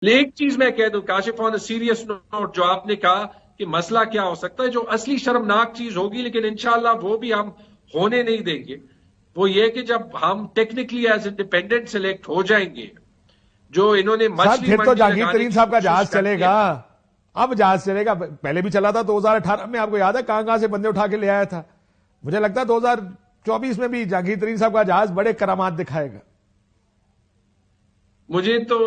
ایک چیز میں کہہ دوں کاشف آن سیریس نوٹ، جو آپ نے کہا کہ مسئلہ کیا ہو سکتا ہے، جو اصلی شرمناک چیز ہوگی لیکن انشاءاللہ وہ بھی ہم ہونے نہیں دیں گے، وہ یہ کہ جب ہم ٹیکنیکلی ایز انڈیپینڈنٹ سلیکٹ ہو جائیں گے، جو انہوں نے صاحب مچھلی پھر تو منڈی جہانگیر لگانے ترین کی صاحب کا کوشش جہاز چلے کرتے گا، ہیں۔ اب جہاز چلے گا، پہلے بھی چلا تھا 2018 میں، آپ کو یاد ہے کہاں سے بندے اٹھا کے لے آیا تھا. مجھے لگتا ہے 2024 میں بھی جہانگیر ترین صاحب کا جہاز بڑے کرامات دکھائے گا. مجھے تو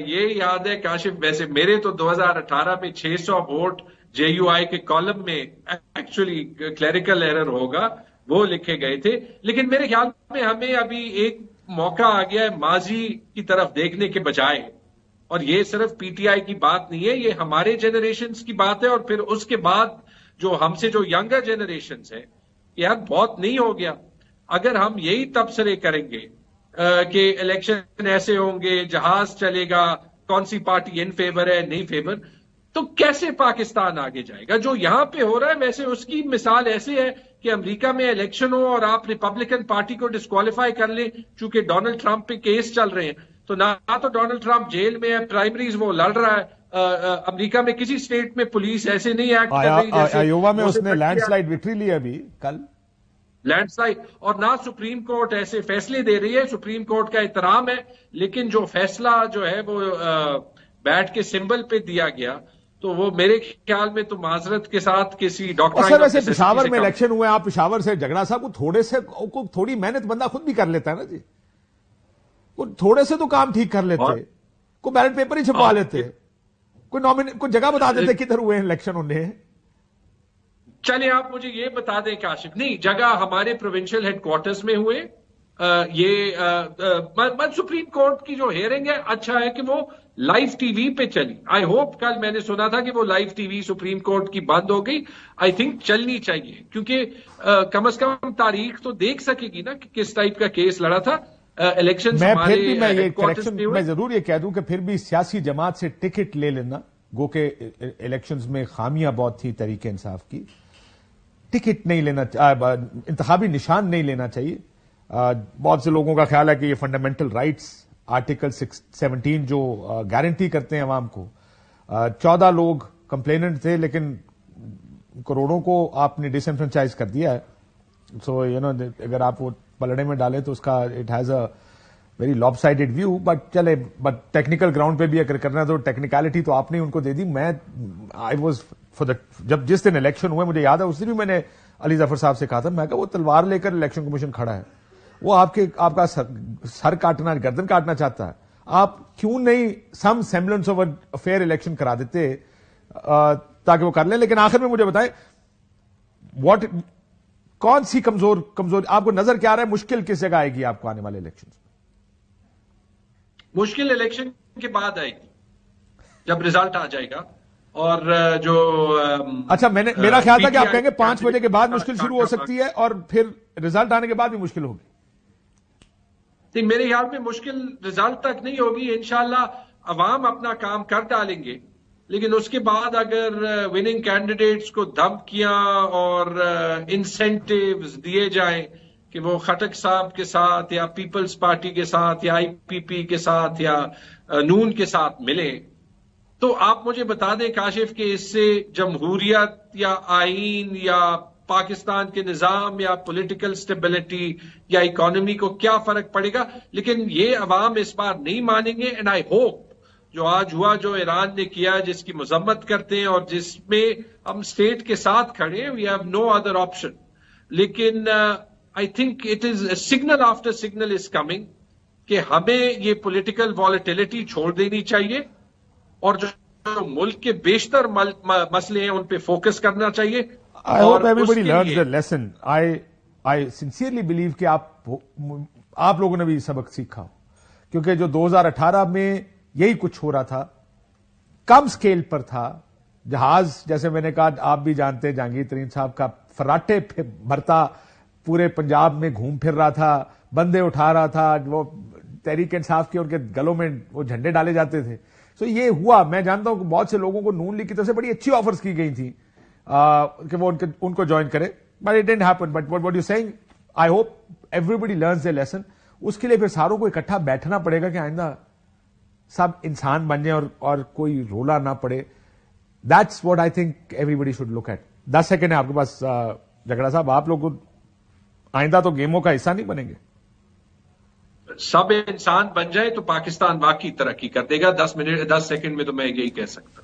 یہ یاد ہے کاشف، ویسے میرے تو 2018 میں 600 ووٹ جے یو آئی کے کالم میں ایکچولی کلیریکل ایرر ہوگا وہ لکھے گئے تھے، لیکن میرے خیال میں ہمیں ابھی ایک موقع آ گیا ہے ماضی کی طرف دیکھنے کے بجائے، اور یہ صرف پی ٹی آئی کی بات نہیں ہے، یہ ہمارے جنریشنز کی بات ہے، اور پھر اس کے بعد جو ہم سے جو ینگر جنریشنز ہیں، یار بہت نہیں ہو گیا. اگر ہم یہی تبصرے کریں گے کہ الیکشن ایسے ہوں گے، جہاز چلے گا، کون سی پارٹی ان فیور ہے نہیں فیور، تو کیسے پاکستان آگے جائے گا؟ جو یہاں پہ ہو رہا ہے ویسے اس کی مثال ایسے ہے کہ امریکہ میں الیکشن ہو اور آپ ریپبلکن پارٹی کو ڈسکوالیفائی کر لیں چونکہ ڈونلڈ ٹرمپ پہ کیس چل رہے ہیں، تو نہ تو ڈونلڈ ٹرمپ جیل میں ہے، پرائمریز وہ لڑ رہا ہے، امریکہ میں کسی سٹیٹ میں پولیس ایسے نہیں ایکٹ کر رہی جیسے آیووا میں وہ اس سے نے لینڈ سلائیڈ وکٹری لی ابھی کل. لینڈ سلائڈ، اور نہ سپریم کورٹ ایسے فیصلے دے رہی ہے، سپریم کورٹ کا احترام ہے، لیکن جو فیصلہ جو ہے وہ بیٹ کے سمبل پہ دیا گیا تو وہ میرے خیال میں تو معذرت کے ساتھ کسی اور ڈاکٹرائن سر آف ویسے نیسیسٹی پشاور سے میں کم. الیکشن ہوئے، آپ پشاور سے جھگڑا صاحب کو تھوڑی محنت بندہ خود بھی کر لیتا ہے نا جی، وہ تھوڑے سے تو کام ٹھیک کر لیتے، کوئی بیلٹ پیپر ہی چھپوا لیتے، کوئی جگہ بتا دیتے کدھر ہوئے ہیں الیکشن انہیں. چلیں آپ مجھے یہ بتا دیں کاشف، نہیں جگہ ہمارے پروونشل ہیڈ کوارٹرز میں ہوئے، یہ سپریم کورٹ کی جو ہیئرنگ ہے اچھا ہے کہ وہ لائیو ٹی وی پہ چلی. آئی ہوپ، کل میں نے سنا تھا کہ وہ live T V supreme court کی بند ہو گئی، آئی تھنک چلنی چاہیے، کیونکہ کم از کم تاریخ تو دیکھ سکے گی نا کہ کس ٹائپ کا کیس لڑا تھا. الیکشن میں ہمارے پھر بھی میں یہ ہیڈ کوارٹرز کریکشن میں ہوئے. میں ضرور یہ کہہ دوں کہ پھر بھی سیاسی جماعت سے ٹکٹ لے لینا، گو کہ الیکشنز میں خامیاں بہت تھی تحریک انصاف کی، ٹکٹ نہیں لینا، انتخابی نشان نہیں لینا چاہیے. بہت سے لوگوں کا خیال ہے کہ یہ فنڈامنٹل رائٹس آرٹیکل 17 جو گارنٹی کرتے ہیں عوام کو، 14 لوگ کمپلیننٹ تھے لیکن کروڑوں کو آپ نے ڈس انفرنچائز کر دیا ہے. سو اگر آپ وہ پلڑے میں ڈالیں تو اس کا it has a very lopsided view, but technical ground پہ بھی اگر کرنا تو ٹیکنیکلٹی تو آپ نے ان کو دے دی. میں آئی واز جب جس دن الیکشن ہوئے مجھے یاد ہے اس دن بھی میں نے علی ظفر صاحب سے کہا تھا، میں کہا وہ تلوار لے کر الیکشن کمیشن کھڑا ہے، وہ آپ کا سر کاٹنا، گردن کاٹنا چاہتا ہے، آپ کیوں نہیں some semblance of a fair election کرا دیتے تاکہ وہ کر لیں. لیکن آخر میں مجھے بتائیں کون سی کمزور آپ کو نظر کیا آ رہا ہے، مشکل کس جگہ آئے گی آپ کو آنے والے الیکشن؟ مشکل الیکشن کے بعد آئے گی جب ریزلٹ آ جائے گا، اور جو اچھا میرا خیال تھا کہ آپ کہیں گے 5 بجے کے بعد مشکل شروع ہو سکتی ہے اور پھر ریزلٹ آنے کے بعد بھی مشکل ہوگی. نہیں، میرے خیال میں مشکل ریزلٹ تک نہیں ہوگی، انشاءاللہ عوام اپنا کام کر ڈالیں گے، لیکن اس کے بعد اگر وننگ کینڈیڈیٹس کو دھمکیاں اور انسینٹیوز دیے جائیں کہ وہ خٹک صاحب کے ساتھ یا پیپلز پارٹی کے ساتھ یا آئی پی پی کے ساتھ یا نون کے ساتھ ملیں، تو آپ مجھے بتا دیں کاشف کہ اس سے جمہوریت یا آئین یا پاکستان کے نظام یا پولیٹیکل سٹیبلٹی یا اکانومی کو کیا فرق پڑے گا؟ لیکن یہ عوام اس بار نہیں مانیں گے، اینڈ آئی ہوپ جو آج ہوا، جو ایران نے کیا، جس کی مذمت کرتے ہیں اور جس میں ہم اسٹیٹ کے ساتھ کھڑے ہیں، we have no other option, لیکن I think it is signal after signal is coming کہ ہمیں یہ پولیٹیکل والیٹیلٹی چھوڑ دینی چاہیے اور جو ملک کے بیشتر مسئلے ہیں ان پہ فوکس کرنا چاہیے. I hope everybody learns the lesson. I sincerely believe کہ آپ لوگوں نے بھی سبق سیکھا ہو، کیونکہ جو 2018 میں یہی کچھ ہو رہا تھا، کم سکیل پر تھا، جہاز جیسے میں نے کہا آپ بھی جانتے ہیں جہانگیر ترین صاحب کا فراٹے بھرتا پورے پنجاب میں گھوم پھر رہا تھا، بندے اٹھا رہا تھا، وہ تحریک انصاف کے ان کے گلوں میں وہ جھنڈے ڈالے جاتے تھے. سو یہ ہوا. میں جانتا ہوں کہ بہت سے لوگوں کو نون لیگ کی طرف سے بڑی اچھی آفرز کی گئی تھیں کہ وہ ان کو جوائن کرے، but it didn't happen. But what you seeing, I hope everybody learns a lesson. اس کے لیے پھر ساروں کو اکٹھا بیٹھنا پڑے گا کہ آئندہ سب انسان بن جائیں اور کوئی رولا نہ پڑے. That's what I think everybody should look at. 10 second ہے آپ کے پاس. جگڑا صاحب, آپ لوگ آئندہ تو گیموں کا حصہ نہیں بنیں گے؟ سب انسان بن جائے تو پاکستان واقعی ترقی کر دے گا. 10 سیکنڈ میں تو میں یہی کہہ سکتا ہوں.